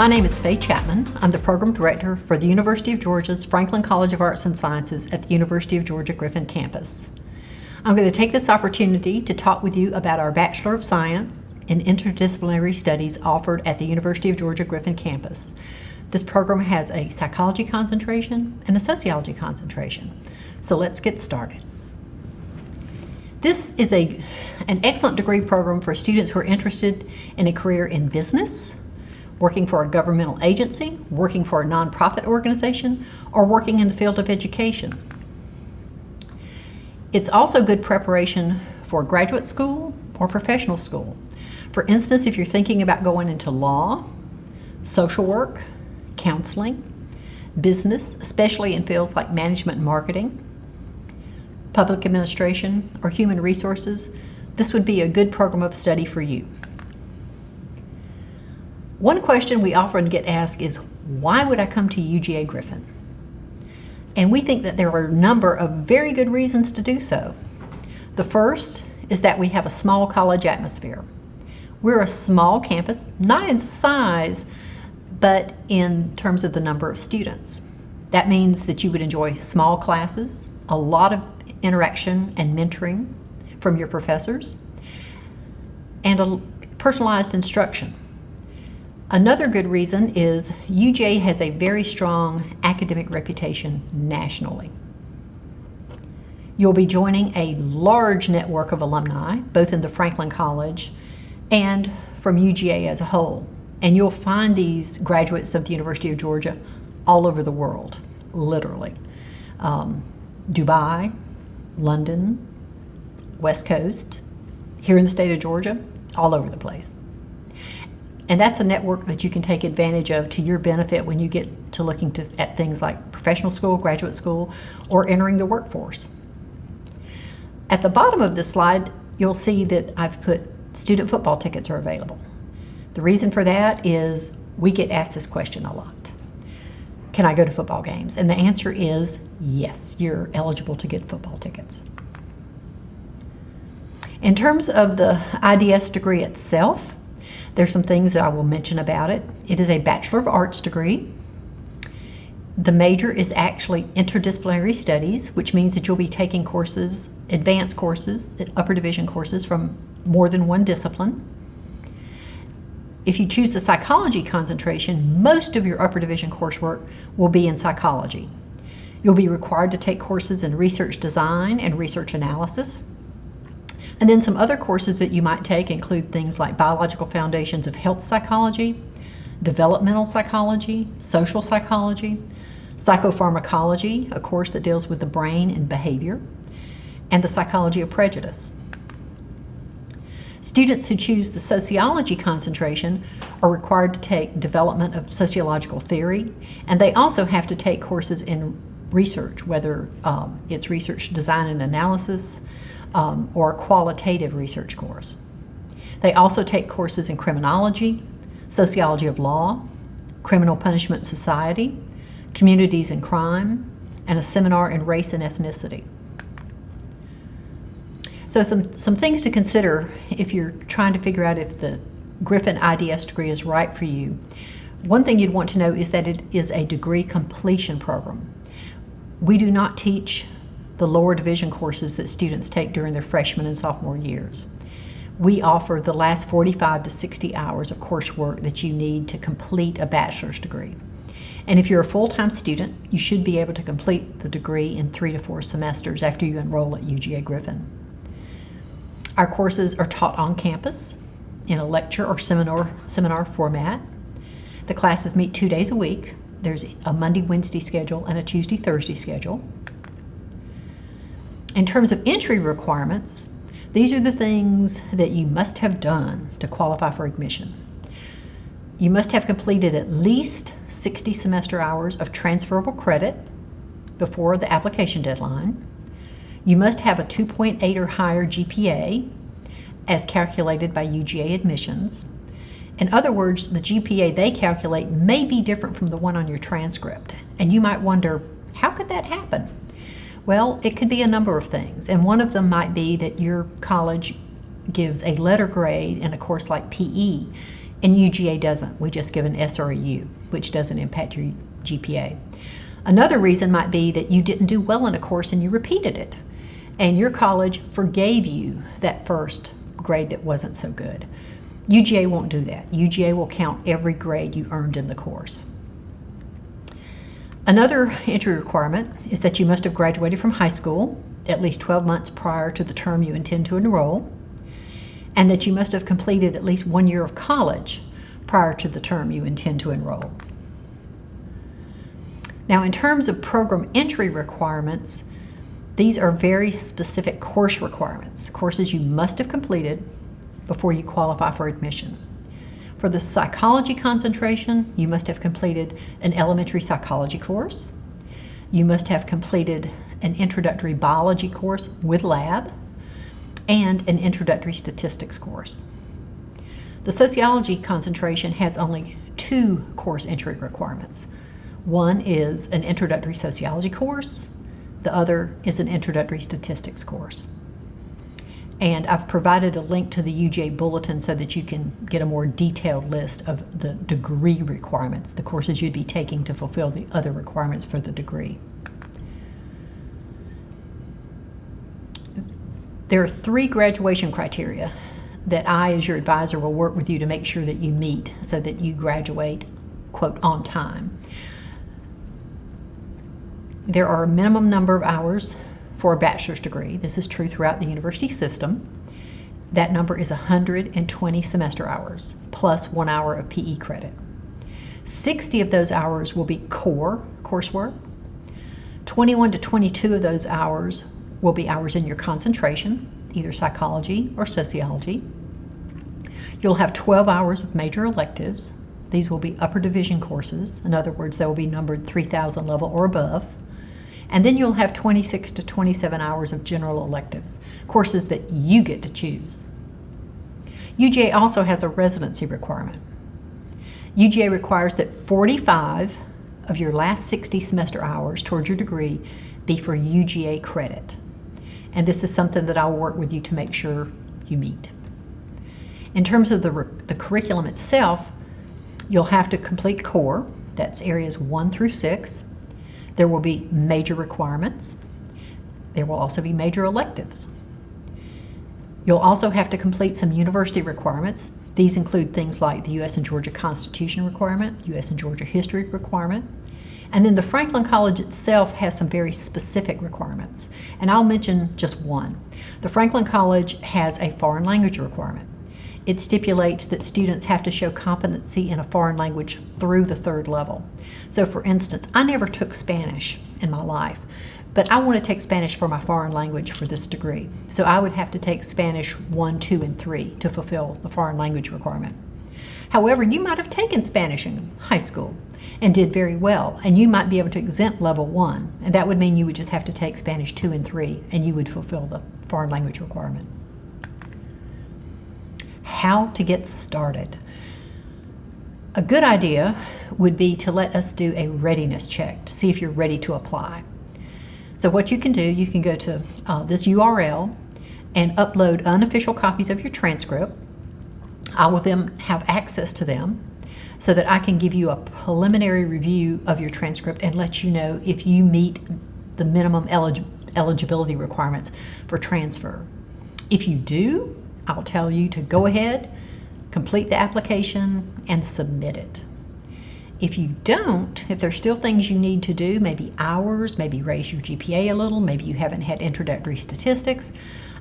My name is Faye Chatman. I'm the Program Director for the University of Georgia's Franklin College of Arts and Sciences at the University of Georgia Griffin campus. I'm going to take this opportunity to talk with you about our Bachelor of Science in Interdisciplinary Studies offered at the University of Georgia Griffin campus. This program has a psychology concentration and a sociology concentration. So let's get started. This is an excellent degree program for students who are interested in a career in business, working for a governmental agency, working for a nonprofit organization, or working in the field of education. It's also good preparation for graduate school or professional school. For instance, if you're thinking about going into law, social work, counseling, business, especially in fields like management and marketing, public administration, or human resources, this would be a good program of study for you. One question we often get asked is, why would I come to UGA Griffin? And we think that there are a number of very good reasons to do so. The first is that we have a small college atmosphere. We're a small campus, not in size, but in terms of the number of students. That means that you would enjoy small classes, a lot of interaction and mentoring from your professors, and a personalized instruction. Another good reason is UGA has a very strong academic reputation nationally. You'll be joining a large network of alumni, both in the Franklin College and from UGA as a whole. And you'll find these graduates of the University of Georgia all over the world, literally. Dubai, London, West Coast, here in the state of Georgia, all over the place. And that's a network that you can take advantage of to your benefit when you get to looking at things like professional school, graduate school, or entering the workforce. At the bottom of this slide, you'll see that I've put student football tickets are available. The reason for that is we get asked this question a lot. Can I go to football games? And the answer is yes, you're eligible to get football tickets. In terms of the IDS degree itself, there's some things that I will mention about it. It is a Bachelor of Arts degree. The major is actually Interdisciplinary Studies, which means that you'll be taking courses, advanced courses, upper division courses from more than one discipline. If you choose the psychology concentration, most of your upper division coursework will be in psychology. You'll be required to take courses in research design and research analysis. And then some other courses that you might take include things like biological foundations of health psychology, developmental psychology, social psychology, psychopharmacology, a course that deals with the brain and behavior, and the psychology of prejudice. Students who choose the sociology concentration are required to take development of sociological theory, and they also have to take courses in research, whether it's research design and analysis or a qualitative research course. They also take courses in criminology, sociology of law, criminal punishment society, communities and crime, and a seminar in race and ethnicity. So some things to consider if you're trying to figure out if the Griffin IDS degree is right for you. One thing you'd want to know is that it is a degree completion program. We do not teach the lower division courses that students take during their freshman and sophomore years. We offer the last 45 to 60 hours of coursework that you need to complete a bachelor's degree. And if you're a full-time student, you should be able to complete the degree in 3 to 4 semesters after you enroll at UGA Griffin. Our courses are taught on campus in a lecture or seminar format. The classes meet 2 days a week. There's a Monday-Wednesday schedule and a Tuesday-Thursday schedule. In terms of entry requirements, these are the things that you must have done to qualify for admission. You must have completed at least 60 semester hours of transferable credit before the application deadline. You must have a 2.8 or higher GPA as calculated by UGA admissions. In other words, the GPA they calculate may be different from the one on your transcript. And you might wonder, how could that happen? Well, it could be a number of things. And one of them might be that your college gives a letter grade in a course like PE And UGA doesn't. We just give an S or a U, which doesn't impact your GPA. Another reason might be that you didn't do well in a course and you repeated it, and your college forgave you that first grade that wasn't so good. UGA won't do that. UGA will count every grade you earned in the course. Another entry requirement is that you must have graduated from high school at least 12 months prior to the term you intend to enroll, and that you must have completed at least 1 year of college prior to the term you intend to enroll. Now, in terms of program entry requirements, these are very specific course requirements, courses you must have completed before you qualify for admission. For the psychology concentration, you must have completed an elementary psychology course. You must have completed an introductory biology course with lab and an introductory statistics course. The sociology concentration has only 2 course entry requirements. One is an introductory sociology course. The other is an introductory statistics course. And I've provided a link to the UGA bulletin so that you can get a more detailed list of the degree requirements, the courses you'd be taking to fulfill the other requirements for the degree. There are 3 graduation criteria that I, as your advisor, will work with you to make sure that you meet so that you graduate, quote, on time. There are a minimum number of hours for a bachelor's degree. This is true throughout the university system. That number is 120 semester hours, plus 1 hour of PE credit. 60 of those hours will be core coursework. 21 to 22 of those hours will be hours in your concentration, either psychology or sociology. You'll have 12 hours of major electives. These will be upper division courses. In other words, they will be numbered 3,000 level or above. And then you'll have 26 to 27 hours of general electives, courses that you get to choose. UGA also has a residency requirement. UGA requires that 45 of your last 60 semester hours towards your degree be for UGA credit. And this is something that I'll work with you to make sure you meet. In terms of the curriculum itself, you'll have to complete core. That's areas 1 through 6. There will be major requirements. There will also be major electives. You'll also have to complete some university requirements. These include things like the U.S. and Georgia Constitution requirement, U.S. and Georgia history requirement, and then the Franklin College itself has some very specific requirements. And I'll mention just one. The Franklin College has a foreign language requirement. It stipulates that students have to show competency in a foreign language through the 3rd level. So for instance, I never took Spanish in my life, but I want to take Spanish for my foreign language for this degree. So I would have to take Spanish 1, 2, and 3 to fulfill the foreign language requirement. However, you might have taken Spanish in high school and did very well, and you might be able to exempt level 1, and that would mean you would just have to take Spanish 2 and 3, and you would fulfill the foreign language requirement. How to get started. A good idea would be to let us do a readiness check to see if you're ready to apply. So what you can do, you can go to this URL and upload unofficial copies of your transcript. I will then have access to them so that I can give you a preliminary review of your transcript and let you know if you meet the minimum eligibility requirements for transfer. If you do, I'll tell you to go ahead, complete the application, and submit it. If you don't, if there's still things you need to do, maybe hours, maybe raise your GPA a little, maybe you haven't had introductory statistics,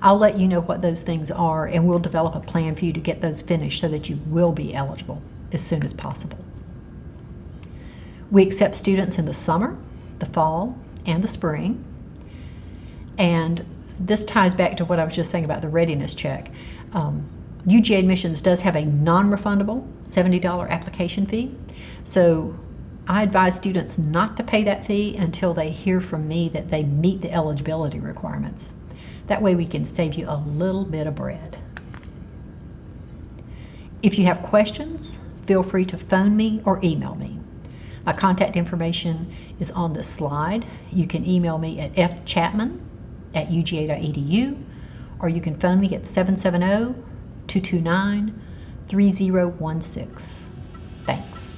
I'll let you know what those things are, and we'll develop a plan for you to get those finished so that you will be eligible as soon as possible. We accept students in the summer, the fall, and the spring. And this ties back to what I was just saying about the readiness check. UGA admissions does have a non-refundable $70 application fee. So I advise students not to pay that fee until they hear from me that they meet the eligibility requirements. That way we can save you a little bit of bread. If you have questions, feel free to phone me or email me. My contact information is on this slide. You can email me at fchatman@uga.edu, or you can phone me at 770-229-3675. 3016. Thanks.